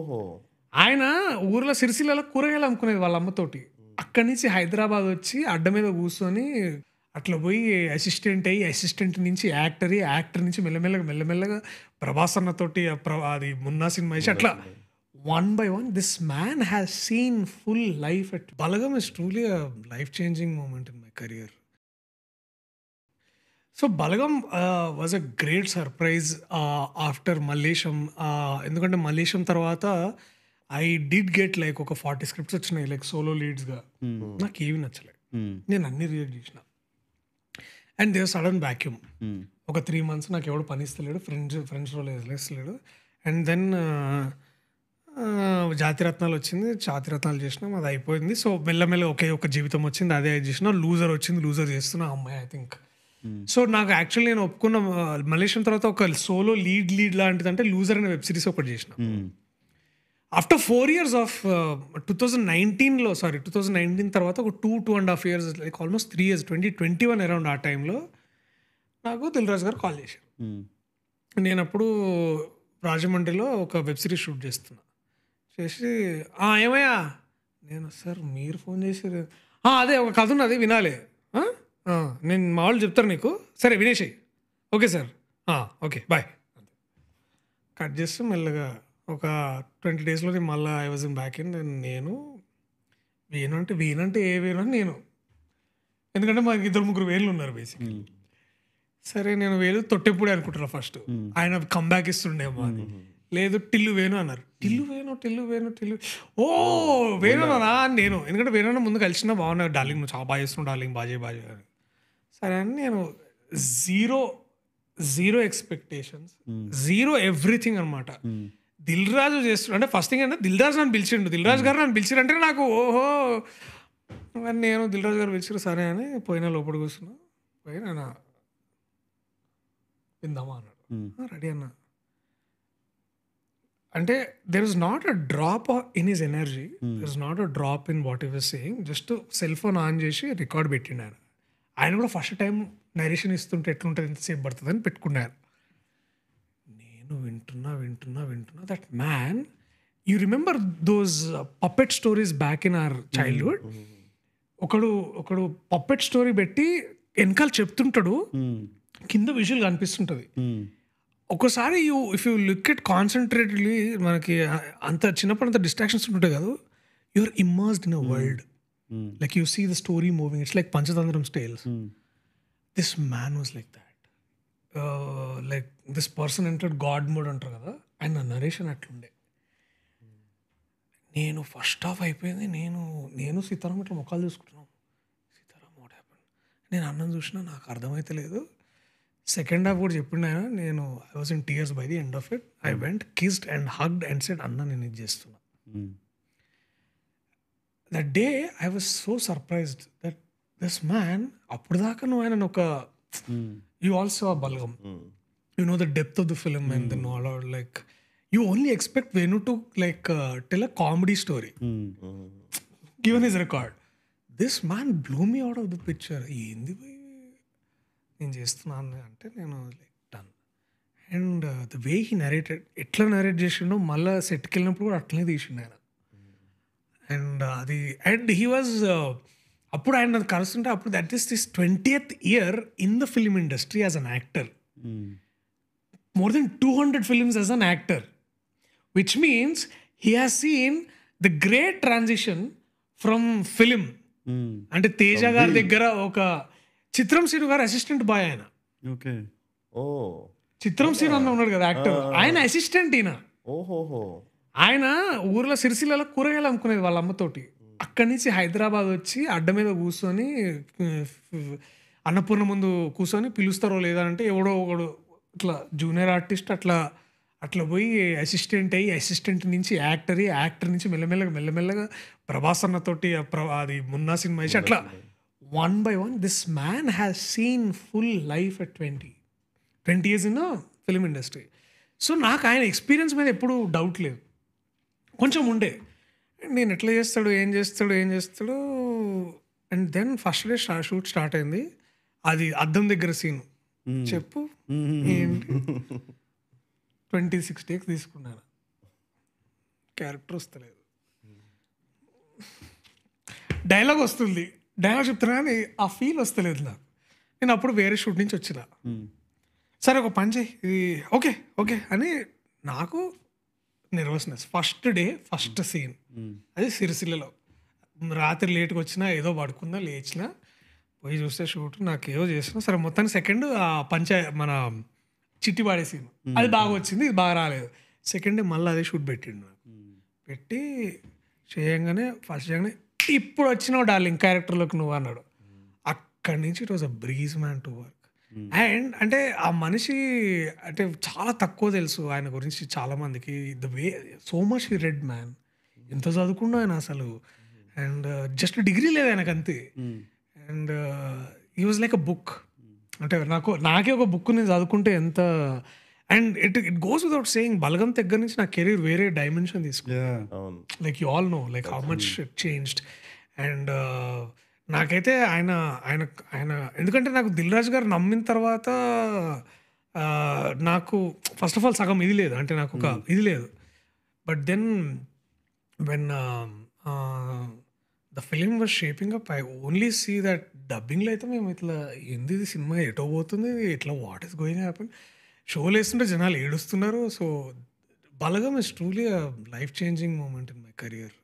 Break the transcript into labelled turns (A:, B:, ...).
A: ఓహో!
B: ఆయన ఊర్లో సిరిసిల్లలో కూరగాయలు అమ్ముకునేది వాళ్ళ అమ్మతోటి. అక్కడి నుంచి హైదరాబాద్ వచ్చి అడ్డ మీద కూర్చొని అట్లా పోయి అసిస్టెంట్ అయ్యి, అసిస్టెంట్ నుంచి యాక్టర్ అయ్యి, యాక్టర్ నుంచి మెల్లమెల్లగా ప్రభాస్ అన్నతోటి అది 'మున్నా' సినిమా చేసి అట్లా one by one this man has seen full life at Balagam is truly a life changing moment in my career. So 'Balagam' was a great surprise after 'Mallesham'. ఎందుకంటే 'మల్లేశం' తర్వాత ఐ డిడ్ గెట్ లైక్ ఒక 40 scripts వచ్చినాయి like solo లీడ్స్‌గా. నాకేవి నచ్చలే. నేను అన్ని reject చేసిన. And there sudden vacuum. ఒక 3 months నాకు ఎవడు పని ఇస్తలేడు. ఫ్రెండ్స్ రోల్ వేస్తలేడు. అండ్ దెన్ జాతిరత్నాలు వచ్చింది. జాతిరత్నాలు చేసినాం, అది అయిపోయింది. సో మెల్లమెల్ల ఒకే ఒక జీవితం వచ్చింది, అదే చేసిన. లూజర్ వచ్చింది, లూజర్ చేస్తున్నా అమ్మాయి ఐ థింక్. సో నాకు యాక్చువల్లీ నేను ఒప్పుకున్న మలేషియా తర్వాత ఒక సోలో లీడ్ లాంటిది అంటే లూజర్ అనే వెబ్ సిరీస్ ఒకటి చేసిన. ఆఫ్టర్ 4 years ఆఫ్ 2019 తర్వాత ఒక 2.5 years like almost 3 years 2021 around ఆ టైంలో నాకు దిల్ రాజు గారు కాల్ చేశారు. నేను అప్పుడు రాజమండ్రిలో ఒక వెబ్ సిరీస్ షూట్ చేస్తున్నా. చేసి ఏమయ్యా, నేను సార్ మీరు ఫోన్ చేశారు, అదే ఒక కథ ఉన్నది వినాలి, నేను మా వాళ్ళు చెప్తారు నీకు, సరే వినేసేయి, okay sir, okay bye. Cut చేస్తూ మెల్లగా ఒక 20 daysలో మళ్ళీ I was in back in. నేను వీనంటే ఏ వేను అని నేను, ఎందుకంటే మాకు 2-3 వేలు ఉన్నారు బేసిక్. సరే నేను వేలు తొట్టెప్పుడే అనుకుంటున్నా ఫస్ట్, ఆయన కంబ్యాక్ ఇస్తుండేమో అని. లేదు టిల్లు వేణు అన్నారు. టిల్లు వేణు ఓ వేణునా నేను, ఎందుకంటే వేణు ముందు కలిసిన బాగున్నారు, డార్లింగ్ నువ్వు చాలా బాగా చేస్తున్నావు డార్లింగ్, బాజే అని. సరే అని నేను జీరో ఎక్స్పెక్టేషన్స్, జీరో ఎవ్రీథింగ్ అనమాట. దిల్ రాజు చేస్తున్నాడు అంటే ఫస్ట్ థింగ్ అంటే దిల్ రాజు నన్ను పిలిచిండు, దిల్ రాజు గారు నన్ను పిలిచిరంటే నాకు ఓహో. నేను దిల్ రాజు గారు పిలిచారు సరే అని పోయినా, లోపల కూర్చున్నా. పోయినా విందామా అన్నాడు. రెడీ అన్నా. అంటే there is not a drop in his energy, there is not a drop in what he was saying. Just cell phone on చేసి రికార్డ్ పెట్టిండు ఆయన. ఆయన కూడా ఫస్ట్ టైం నరేషన్ ఇస్తుంటే ఎట్లుంటుంది, ఎంతసేపు పడుతుంది అని పెట్టుకున్నారు. నేను వింటున్నా. That man, you remember those puppet stories back in our childhood? ఒకడు పప్పెట్ స్టోరీ పెట్టి వెనకాల చెప్తుంటాడు, కింద విజువల్ కనిపిస్తుంటుంది. ఒకసారి if you look at concentratedly, మనకి అంత చిన్నప్పుడు అంత డిస్ట్రాక్షన్స్ ఉంటుంటాయి కదా, you are immersed in a world. Like you see the story moving, it's like Panchadandram tales. This man was like that. Like this person entered God mode అంటారు కదా, ఆయన narration అట్లుండే. నేను ఫస్ట్ హాఫ్ అయిపోయింది, నేను సీతారాం ఇట్లా ముఖాలు చూసుకుంటున్నాం. సీతారాం వాట్ హ్యాపెండ్, నేను అన్నం చూసినా నాకు అర్థమైతే లేదు. సెకండ్ హాఫ్ కూడా చెప్పిండు ఆయన. నేను I was in tears by the end of it. I went kissed and hugged and said అన్న నేను ఇది చేస్తున్నా. That day I was so surprised that this man, అప్పుడు దాకా నువ్వు ఆయన ఒక, you also saw Balgam, you know the depth of the film and then all out, like you only expect Venu to like tell a comedy story given his record. This man blew me out of the picture. ఏంది నేను చేస్తున్నాను అంటే నేను like done. And the way he narrated, ఎట్లా narrate చేసిండో మళ్ళీ సెట్కి వెళ్ళినప్పుడు కూడా అట్లనే తీసిండు ఆయన. అండ్ హీ వాజ్ అప్పుడు ఆయన కలుస్తుంటే అప్పుడు that is this 20th year in the film industry as an actor. More than 200 films as an actor, which means he has seen the great transition from film. అంటే తేజ గారి దగ్గర ఒక చిత్రం శ్రీను గారు assistant bye ఆయన. చిత్రం శ్రీను అన్న ఉన్నాడు కదా యాక్టర్, ఆయన అసిస్టెంట్ ఈయన. ఆయన ఊర్లో సిరిసిల్లలో కూరగాయలు అమ్ముకునేది వాళ్ళ అమ్మతోటి. అక్కడి నుంచి హైదరాబాద్ వచ్చి అడ్డ మీద కూర్చొని అన్నపూర్ణ ముందు కూర్చొని పిలుస్తారో లేదా అంటే ఎవడో ఒకడు ఇట్లా జూనియర్ ఆర్టిస్ట్ అట్లా పోయి అసిస్టెంట్ అయ్యి, అసిస్టెంట్ నుంచి యాక్టర్ అయ్యి, యాక్టర్ నుంచి మెల్లమెల్లగా ప్రభాస్ అన్నతోటి అది 'మున్నా' సినిమా వేసి అట్లా one by one this man has seen full life at 20 years in film industry. So నాకు ఆయన ఎక్స్పీరియన్స్ మీద ఎప్పుడు డౌట్ లేదు, కొంచెం ఉండే. నేను ఎట్లా చేస్తాడు, ఏం చేస్తాడు. And then first day shoot start అయింది. అది అద్దం దగ్గర సీన్ చెప్పు ఏంటి 26 takes తీసుకున్నాను. క్యారెక్టర్ వస్తలేదు, డైలాగ్ వస్తుంది, డైలాగ్ చెప్తున్నా కానీ ఆ ఫీల్ వస్తలేదు నాకు. నేను అప్పుడు వేరే షూట్ నుంచి వచ్చిన, సరే ఒక పని చేయి ఇది ఓకే ఓకే అని నాకు nervousness. First day first scene అది సిరిసిల్లలో, రాత్రి లేట్గా వచ్చినా ఏదో పడుకున్నా లేచినా పోయి చూస్తే షూట్ నాకు ఏదో చేసినా సరే మొత్తానికి సెకండ్ ఆ మన చిట్టి పాడే సీన్ అది బాగా వచ్చింది, ఇది బాగా రాలేదు. సెకండ్ డే మళ్ళీ అదే షూట్ పెట్టిండు నాకు, పెట్టి చేయంగానే ఫస్ట్ చేయగానే ఇప్పుడు వచ్చినావు డార్లింగ్ క్యారెక్టర్లోకి నువ్వు అన్నాడు. అక్కడి నుంచి it was a breeze man to work. And అంటే ఆ మనిషి అంటే చాలా తక్కువ తెలుసు ఆయన గురించి చాలా మందికి. The way so much he red man, ఎంత చదువుకున్నా ఆయన అసలు, అండ్ జస్ట్ డిగ్రీ లేదు ఆయనకు అంతే. అండ్ ఈ వాజ్ లైక్ అ బుక్, అంటే నాకే ఒక బుక్ నేను చదువుకుంటే ఎంత. And it goes without saying Balagam దగ్గర నుంచి నా కెరీర్ వేరే డైమెన్షన్ తీసుకుంది. Like you all know like how much it changed. And నాకైతే ఆయన ఆయన ఆయన ఎందుకంటే నాకు దిల్ రాజు గారు నమ్మిన తర్వాత నాకు ఫస్ట్ ఆఫ్ ఆల్ సగం ఇది లేదు, అంటే నాకు ఒక ఇది లేదు. But then when the film was shaping up I only see that డబ్బింగ్లో అయితే మేము ఇట్లా ఏంది ఇది సినిమా ఎటో పోతుంది, ఇట్లా వాట్ ఈస్ గోయింగ్ హ్యాపెన్, షోలు వేస్తుంటే జనాలు ఏడుస్తున్నారు. So Balagam is truly a life changing moment in my career.